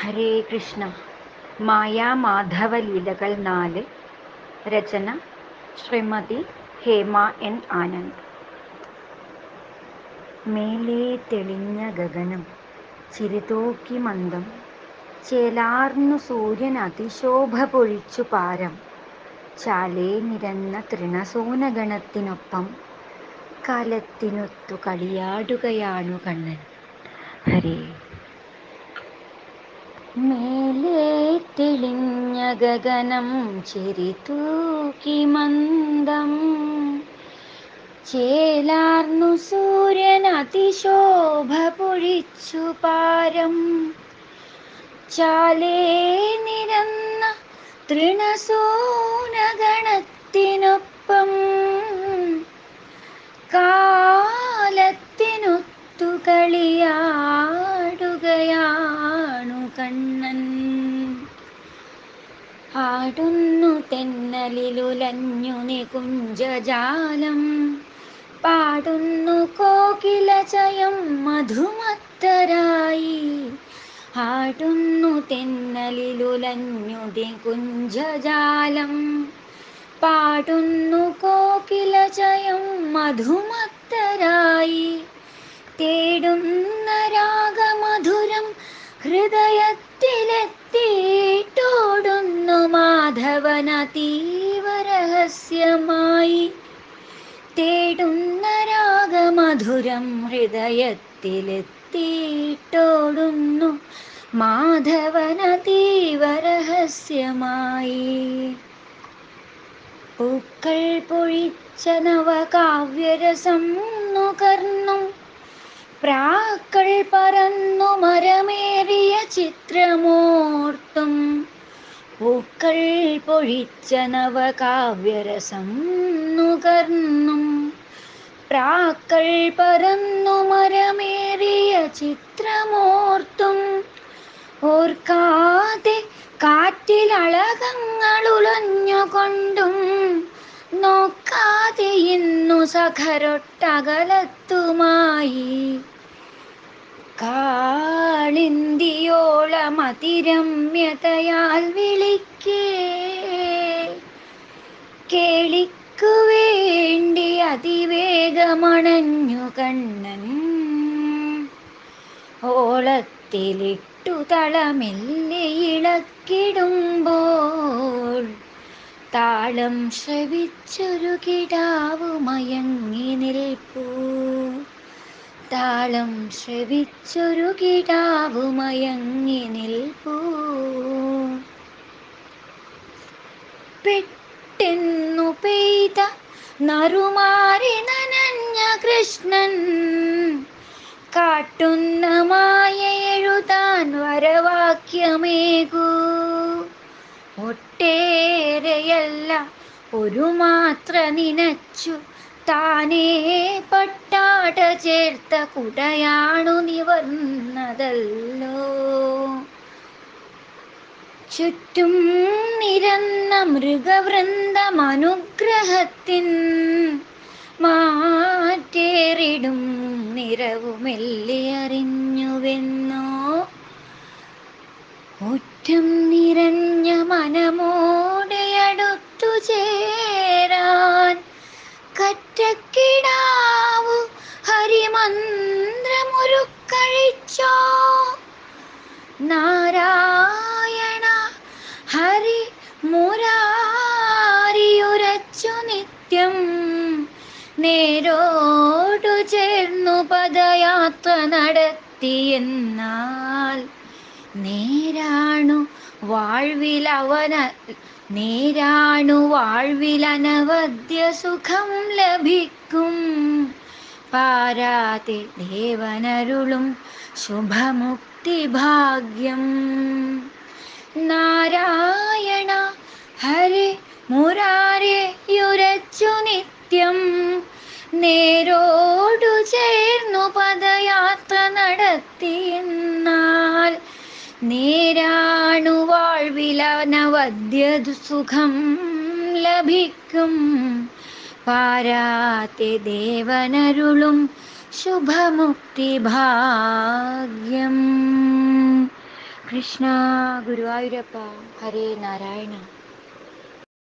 ഹരേ കൃഷ്ണ. മായാമാധവലീലകൾ 4. രചന Shrimati Hema N Anand. മേലേ തെളിഞ്ഞ ഗഗനം ചിരിതൂക്കി മന്ദം, ചേലാർന്നു സൂര്യൻ അതിശോഭ പൊഴിച്ചു പാരം. ചാലേ നിരന്ന തൃണസൂനഗണത്തിനൊപ്പം കാലത്തിനൊത്തു കളിയാടുകയാണു കണ്ണൻ. ഹരേ. മേലേ തെളിഞ്ഞ ഗഗനം ചിരിതൂക്കി മന്ദം, ചേലാർന്നു സൂര്യൻ അതിശോഭ പൊഴിച്ചു പാരം. ചാലേ നിരന്ന തൃണസൂനഗണത്തിനൊപ്പം കാലത്തിനൊത്തു കളിയാടുകയാണു കണ്ണൻ. ആടുന്നു തെന്നലിലുലഞ്ഞു നികുഞ്ചജാലം, പാടുന്നു കോകിലചയം മധുമത്തരായി. ആടുന്നു തെന്നലിലുലഞ്ഞു നികുഞ്ചജാലം, പാടുന്നു കോകിലചയം മധുമത്തരായി. തേടുന്ന രാഗമധുരം ഹൃദയത്തിലെത്തിയിട്ടോടുന്നു മാധവനതീവ രഹസ്യമായി. തേടുന്ന രാഗമധുരം ഹൃദയത്തിലെത്തിയിട്ടോടുന്നു മാധവനതീവ രഹസ്യമായി. പൂക്കൾ പൊഴിച്ച നവകാവ്യരസം നുകർന്നും, പ്രാക്കൾ പറന്നു മരമേറിയ ചിത്രമോർത്തും. പൂക്കൾ പൊഴിച്ച നവകാവ്യരസം നുകർന്നും, പ്രാക്കൾ പറന്നു മരമേറിയ ചിത്രമോർത്തും. ഓർക്കാതെ കാറ്റിലളകങ്ങളുലഞ്ഞുകൊണ്ടും, നോക്കാതെ ഇന്നു സഖരൊട്ടകലത്തുമായി. കാളിന്തിയോളമതിരമ്യതയാൽ വിളിക്കേ, കേളിക്കു വേണ്ടി അതിവേഗമണഞ്ഞു കണ്ണൻ. ഓളത്തിലിട്ടു തളമെല്ലെ ഇളക്കിടുമ്പോൾ, താളം ശ്രവിച്ചൊരു കിടാവു മയങ്ങി നിൽപ്പൂ. താളം ശ്രവിച്ചൊരു കിടാവു മയങ്ങി നിൽപ്പൂ. പെട്ടെന്നു പെയ്ത നറുമാറി നനഞ്ഞ കൃഷ്ണൻ, കാട്ടുന്ന മായ എഴുതാൻ വരവാക്യമേകൂ. ഒട്ടേറെയല്ല ഒരു മാത്ര നിനച്ചു, താനേ പട്ടാട ചേർത്ത കുടയാണു നിവർന്നതല്ലോ. ചുറ്റും നിരന്ന മൃഗവൃന്ദമനുഗ്രഹത്തിൻ മാറ്റേറിടും നിറവുമെല്ലെ അറിഞ്ഞുവെന്നോ. ഊറ്റം നിറഞ്ഞ മനമോടെ അടുത്തു ചേരാൻ കറ്റക്കിടാവു ഹരിമന്ത്രമുരുക്കഴിച്ചോ. നാരായണ ഹരി മുരാരിയുരച്ചു നിത്യം, നേരോടു ചേർന്നു പദയാത്ര നടത്തിയെന്നാൽ. നേരാണു വാഴ്വിലനവദ്യ സുഖം ലഭിക്കും. പാരാതെ ദേവനരുളും ശുഭമുക്തി ഭാഗ്യം. നാരായണ ഹരി മുരാരിയുരച്ചു നിത്യം, നേരോടു ചേർന്നു പദയാത്ര നടത്തിയെന്നാൽ. നേരാണു വാഴ്വിലനവദ്യ സുഖം ലഭിക്കും. പാരാതെ ദേവനരുളും ശുഭമുക്തി ഭാഗ്യം. കൃഷ്ണ ഗുരുവായൂരപ്പ ഹരേ നാരായണ.